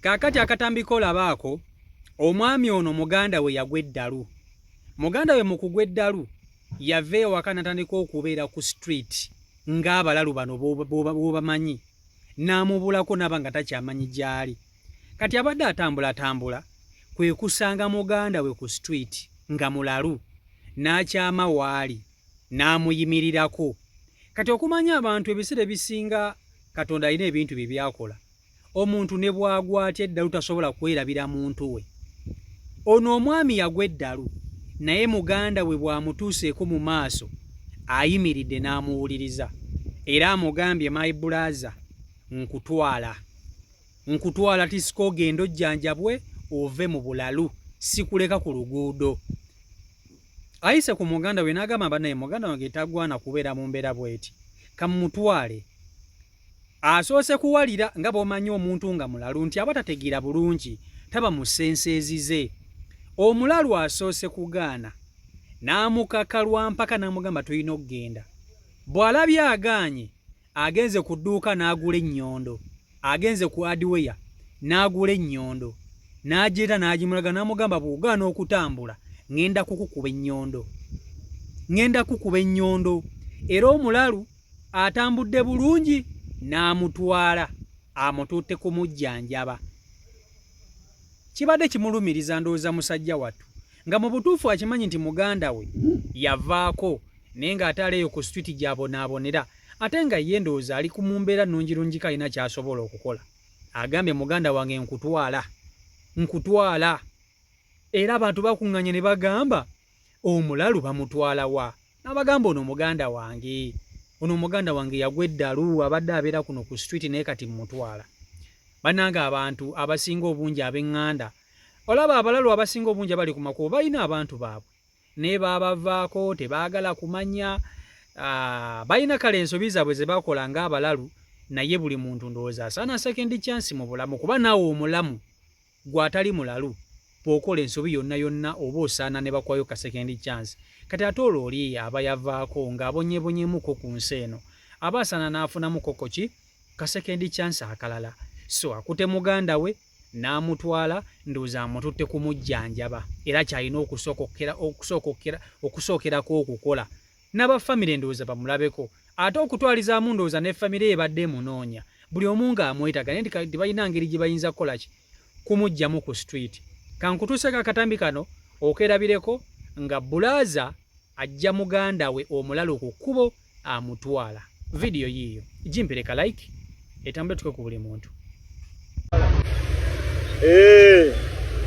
Kakati akatambiko labaako omwami ono muganda we yagwa eddalu. Muganda we mu kugwa eddalu yava ewaka n'atandika okubeera ku street ng'abalalu bano b'obamanyi, n'amubulako n'aba nga takyamanyi gy'ali. Kati abadde atambula kwe kusanga muganda we ku street nga mulalu, n'akyama waali n'amuyimirirako. Kati okumanya abantu ebiseera ebisinga Katonda alina ebintu bye byakola. Omuntu ne bwagwa atya eddalu tasobola kwerabira muntu we. Ono omwami yagwa eddalu, naye muganda we bw'amutuuseeko mu maaso ayimiridde n'amuwuliriza, era amugambye my brother, nkutwala tisiko ogenda ojjanjabwe ove mu bulalu, sikuleka ku luguudo. Ayise ku muganda we n'agamba bannaye muganda wange tagwana kubeera mu mbeera bw'eti, kamutwale. Asoose kuwalira nga bw'omanyi omuntu nga mulalu nti aba tategeera bulungi, taba mu senseezi ze. Omulalu asoose kugaana, n'amukakalwa mpaka n'amugamba tulina okugenda. Bw'alabye agaanye, agenze ku dduuka n'agula ennyondo, agenze ku hardware n'agula ennyondo, n'agyeta n'agimulaga n'amugamba bw'ogaana okutambula ngenda kukukuba ennyondo. Era omulalu atambudde bulungi n'amutwala amututte kumujjanjaba. Kibadde kimulumiriza ndowooza musajja wattu nga mu butuufu akimanyi nti muganda we yavaako naye ng'ate aleeyo ku street gy'abonaabonera, ate nga ye ndowooza ali ku mumbeera nnungirungi kalina ky'asobola okukola. Agambye muganda wange nkutwala. Era abantu bakuŋŋanye ne bagamba omulalu bamutwala wa? N'abagamba ono muganda wange yagwa eddalu, abadde abeera kuno ku street naye kati mmutwala. Bannanga abantu abasinga obungi ab'eŋŋanda, olaba abalalu abasinga obungi abali ku makubo balina abantu baabwe naye baabavaako, tebaagala kumanya. Balina kale ensobi zaabwe ze bakola ng'abalalu, naye buli muntu ndowooza asaana second chance mu bulamu, kuba naawe omulamu gw'atali mulalu bw'okola ensobi yonna oba osaana ne bakwayo ka second chance. Kati ate olwo oli aba yavaako ng'abonyebonyemuko ku nsi eno, aba asaana n'afunamuko ki ka second chance akalala. So akute muganda we n'amutwala, ndowooza amututte kumujjanjaba, era kyalina okusookerako okukola. N'abafamire ndowooza bamulabeko, ate okutwalizaamu ndowooza ne famire ebadde munoonya, buli omu ng'amwetaga naye tebalina ngeri gye bayinza kukola ki kumujjamu ku street. Kankutuuseko akatambi kano okerabireko nga bulaza ajja muganda we omulalu ku kkubo amutwala. Vidiyo yiiyo gimpereka like etambule tuke ku buli muntu.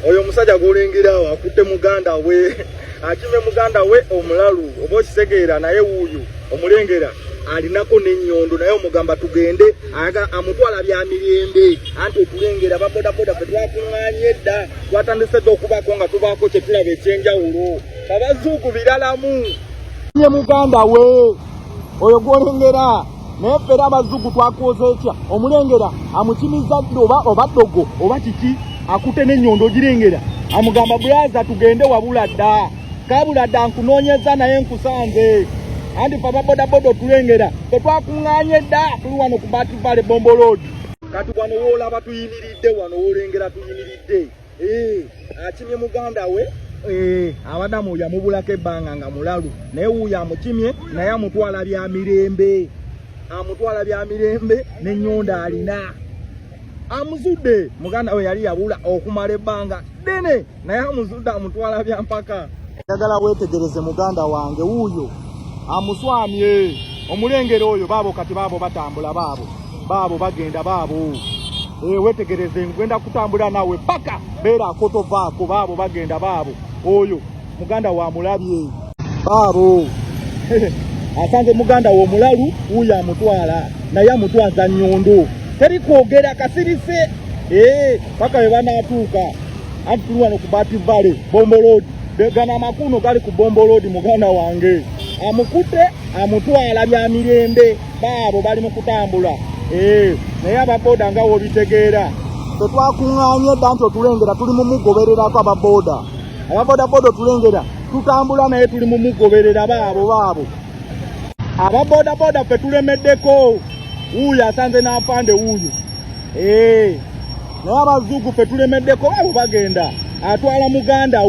Oyo musajja gulengerawo akutte muganda we, akime muganda we omulalu, oba okitegeera naye wuuyo omulengera alinako n'ennyondo, naye omugamba tugende amutwala bya mirembe. Anti otulengera babodaboda fe twakuŋŋaanye edda, twatandise dde okubaako nga tubaako kye tulaba ekyenjawulo. Abazuuku biralamu ye muganda we oyo gwolengera, naye ffe era abazuuku twakoze ekya omulengera amukimiza dde oba ddogo oba kiki, akutte n'ennyondo girengera, amugamba bulaza tugende wabula dda, kabula dda nkunoonyeza naye nkusanze. Anti fa babodaboda otulengera tetwakuŋŋaanye dda, tuli wano ku Bativale Bombo Road. Kati wano woolaba tuyimiridde, wano woolengera tuyimiridde. Akimye muganda we, abadamu oyo amubulako ebbanga nga mulalu, naye wuuyo amukimye naye amutwala bya mirembe, n'ennyondo alina. Amuzudde muganda we yali yabula okumala ebbanga ddene, naye amuzudde amutwala bya mpaka. Njagala weetegereze muganda wange wuuyo amuswamye omulengero oyo. Baabo kati baabo batambula, baabo bagenda, weetegereze ngenda kutambula nawe paka beera akotovaako. Baabo bagenda, baabo oyo muganda wa mulabye, baabo asanze muganda wo omulalu, wuuyo amutwala naye amutwaza nnyondo, teri kwogera kasirise paka we banaatuuka. Anti tuli wano ku Bativale Bombo Road, gana amakuno gali ku Bombo Road. Muganda wange amukutte amutwala bya mirembe, baabo bali mu kutambula. Naye ababoda nga wobitegeera tetwakuŋŋaanye dda, nti otulengera tuli mu mugobererako. Ababodaboda otulengera tutambula naye tuli mu mugoberera. Baabo ababodaboda ffe tulemeddeko, wuuyo asanze n'afande wuuyo. naye abazungu ffe tulemeddeko abo bagenda atwala muganda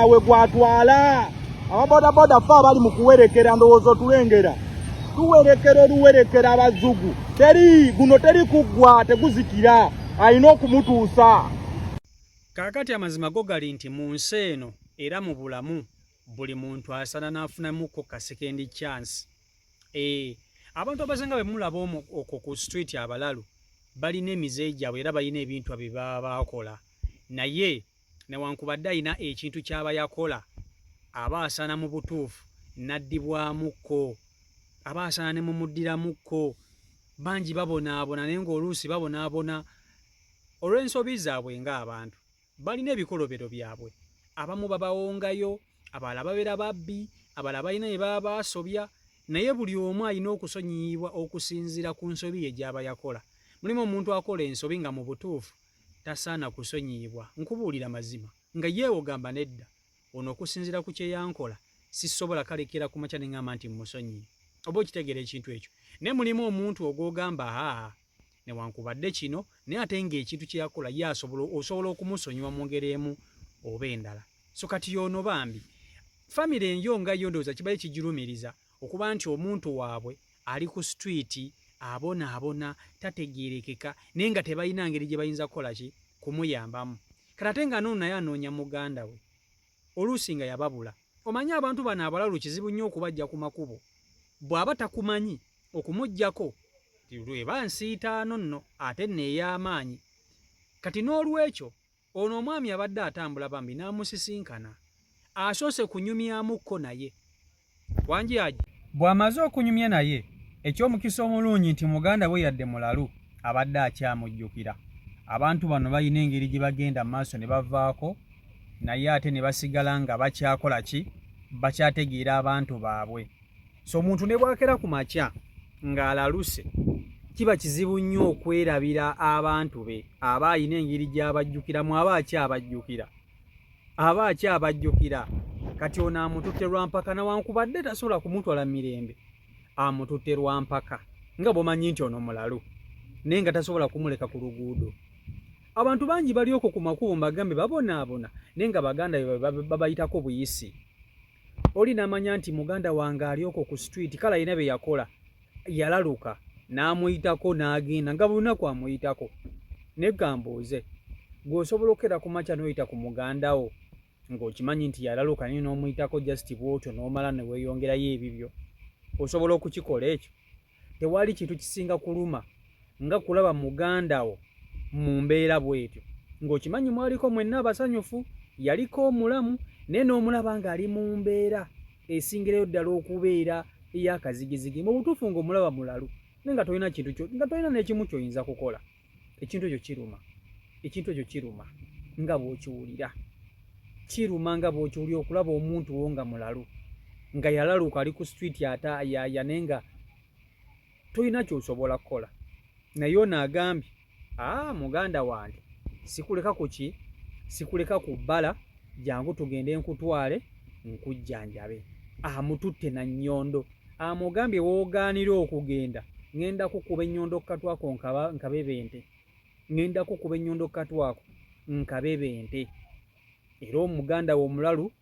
we gwatwala ababodaboda ffe abali mu kuwerekera ndowooza tulengera oluwerekera abazungu teri kuggwa teguzikira alina okumutuusa. Kaakati amazima go gali nti mu nsi eno era mu bulamu buli muntu asana n'afunamuko ka second chance. Abantu abasinga bwe mulaba okwo ku street abalalu balina emize gyabwe era balina ebintu bye baba bakola, naye newankubadde alina ekintu ky'aba yakola aba asana mu butuufu n'addibwamukko, aba asana ne mumuddiramuko. Bangi babonaabona naye ng'oluusi babonaabona olw'ensobi zaabwe ng'abantu. Balina ebikolobero byabwe, abamu babawongayo, abalala babeera babbi, abalala balina bye baba basobya, naye buli omu alina okusonyiyibwa okusinziira ku nsobi ye gy'aba yakola. Mulimu omuntu akola ensobi nga mu butuufu tasaana kusonyiyibwa. Nkubuulira mazima nga ye ogamba nedda ono okusinziira ku kye yankola sisobola kalekera ku makya ne ngamba nti musonyiye. Oba okitegeera ekintu ekyo. Naye mulimu omuntu ogwogamba newankubadde kino naye ate ng'ekintu kye yakola ye osobola okumusonyiwa mu ngeri emu oba endala. So kati yono bambi famire enyo nga yo ndowooza kibali kijulumiriza okuba nti omuntu waabwe ali ku street abona tategeerekeka naye nga tebalina ngeri gye bayinza kukola ki kumuyambamu. Kati ate nga n'ono naye anoonya muganda we oluusi nga yababula. Omanyi abantu bano abalalu kizibu nnyo okubajja ku makubo. Bw'aba takumanyi okumuggyako lweba nsiitaano nno ate neey'amaanyi. Kati n'olwekyo ono omwami abadde atambula bambi n'amusisinkana asoose kunyumyamukko naye. Wanjyaji bw'amaze okunyumya naye eky'omukisa omulungi nti muganda we yadde mulalu abadde akyamujjukira. Abantu bano balina engeri gye bagenda mu maaso ne bavaako naye ate ne basigala nga bakyakola ki bakyategeera abantu baabwe. So omuntu ne bwakera ku makya ng'alaluse kiba kizibu nnyo okwerabira abantu be aba alina engeri gy'abajjukiramu aba akyabajjukira. Kati ono amututte lwampaka newankubadde tasobola kumutwala mu mirembe amututte lwampaka nga bw'omanyi nti ono mulalu naye nga tasobola kumuleka ku luguudo. Abantu bangi bali okwo ku makubo mbagambe babonaabona naye nga baganda babayitako buyisi. Oli n'amanya nti muganda wange ali okwo ku street kale alina bye yakola yalaluka n'amuyitako n'agenda nga buli lunaku amuyitako. Ne gambuuze gw'osobola okera ku makya n'oyita ku muganda wo ng'okimanyi nti yalaluka naye n'omuyitako just bw'otyo n'omala ne weeyongerayo ebibyo, osobola okukikola ekyo? Tewali kintu kisinga kuluma nga kulaba muganda wo mu mbeera bw'etyo ng'okimanyi mwaliko mwenna abasanyufu, yaliko omulamu naye n'omulaba ng'ali mu mbeera esingirayo ddala okubeera ey'akazigizigi. Mu butuufu ng'omulaba mulalu naye nga tolina kintu kyo nga tolina n'ekimu ky'oyinza kukola. Ekintu ekyo kiruma nga bw'okiwulira. Kiruma nga bw'okiwulira okulaba omuntu wo nga mulalu nga yalaluka ali ku street naye nga tolina ky'osobola kukola. Naye ono agambye muganda wange sikuleka ku ki sikuleka ku bbala, jangu tugende nkutwale nkujjanjabe. Amututte na nnyondo amugambye woogaanira okugenda ngenda kukuba ennyondo katwako nkabebente, ngenda kukuba ennyondo katwako nkabebente. Era omuganda we omulalu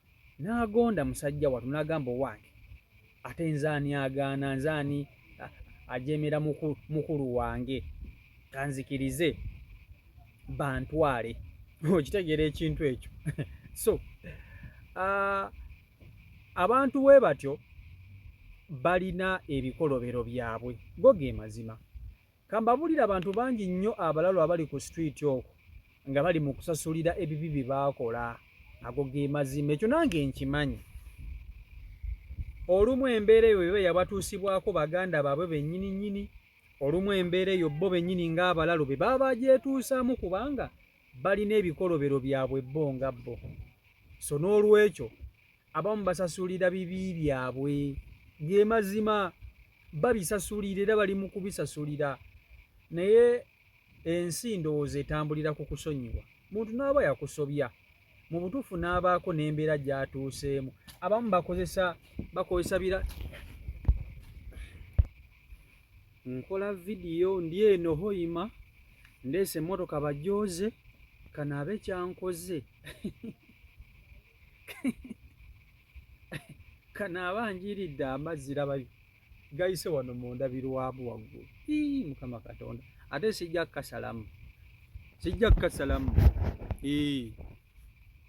n'agonda musajja watu n'agamba owange ate nzaani agaana, nzaani ajemera mukulu wange kanzikirize bantwale. Okitegeera ekintu ekyo. So abantu bwe batyo balina ebikolobero byabwe, go ge mazima. Kambabulira abantu bangi nnyo abalalu abali ku street okwo nga bali mu kusasulira ebibi bye baakola, ago ge mazima. Ekyo nange nkimanyi. Olumu embeera eyo eba yabatuusibwako baganda baabwe bennyini nnyini, olumu embeera eyo bo bennyini ng'abalalu be baba bagyetuusaamu kubanga balina ebikolobero byabwe bo nga bo. So n'olwekyo abamu basasulira bibi byabwe, ge mazima babisasulira era bali mu kubisasulira. Naye ensi ndowooza etambulira ku kusonyiwa. Muntu n'aba yakusobya mu butuufu n'abaako n'embeera gy'atuuseemu. Abamu bakozesa nkola vidiyo ndi eno hoima ndeese emmotoka bajooze kanaabe kyankoze kanaaba njiridde amazzi laba gayise wano mundabirwamu waggulu. Mukama Katonda, ate sijja kukasalamu, sijja kukasalamu,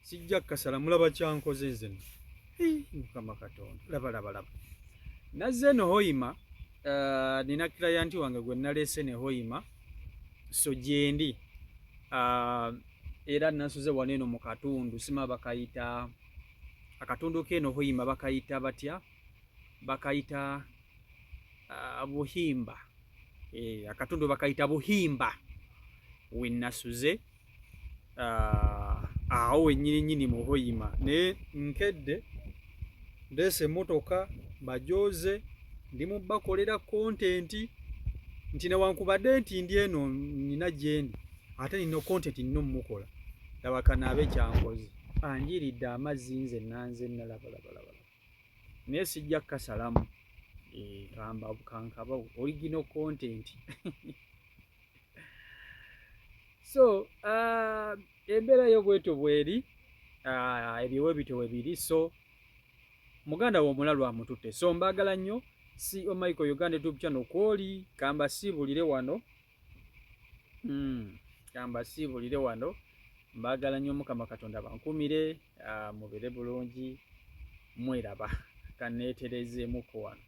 sijja kukasalamu. Laba kyankoze nze nno. Mukama Katonda, laba nazze eno Hoima. Nina kilayanti wange gwe naleese ne Hoima, so gyendi era nasuze wano eno mu katundu, sima bakayita akatundu keno Hoima bakayita batya, bakayita Buhimba. Akatundu bakayita Buhimba we nasuze awo wennyini mu Hoima. Ne nkedde ndeese emmotoka bajooze, ndi mu bakolera kontenti nti newankubadde nti ndi eno nina gyendi, ate nino kontenti nino mukola. Laba kanaabe kyankoze, anjiridde amazzi nze nanze nalaba naye sijja kukasalamu. Kankaba original content. So embeera yo bweto bweri, ebiwe bito webiri. So muganda wo omulalu amututte. So mbagala nnyo CEO Michael Uganda YouTube channel kwoli kamba sibulire wano, kamba sibulire wano. Mbagala nnyo Mukama Katonda bankumire, mubere bulungi, mweraba kaneeterezeemuko wano.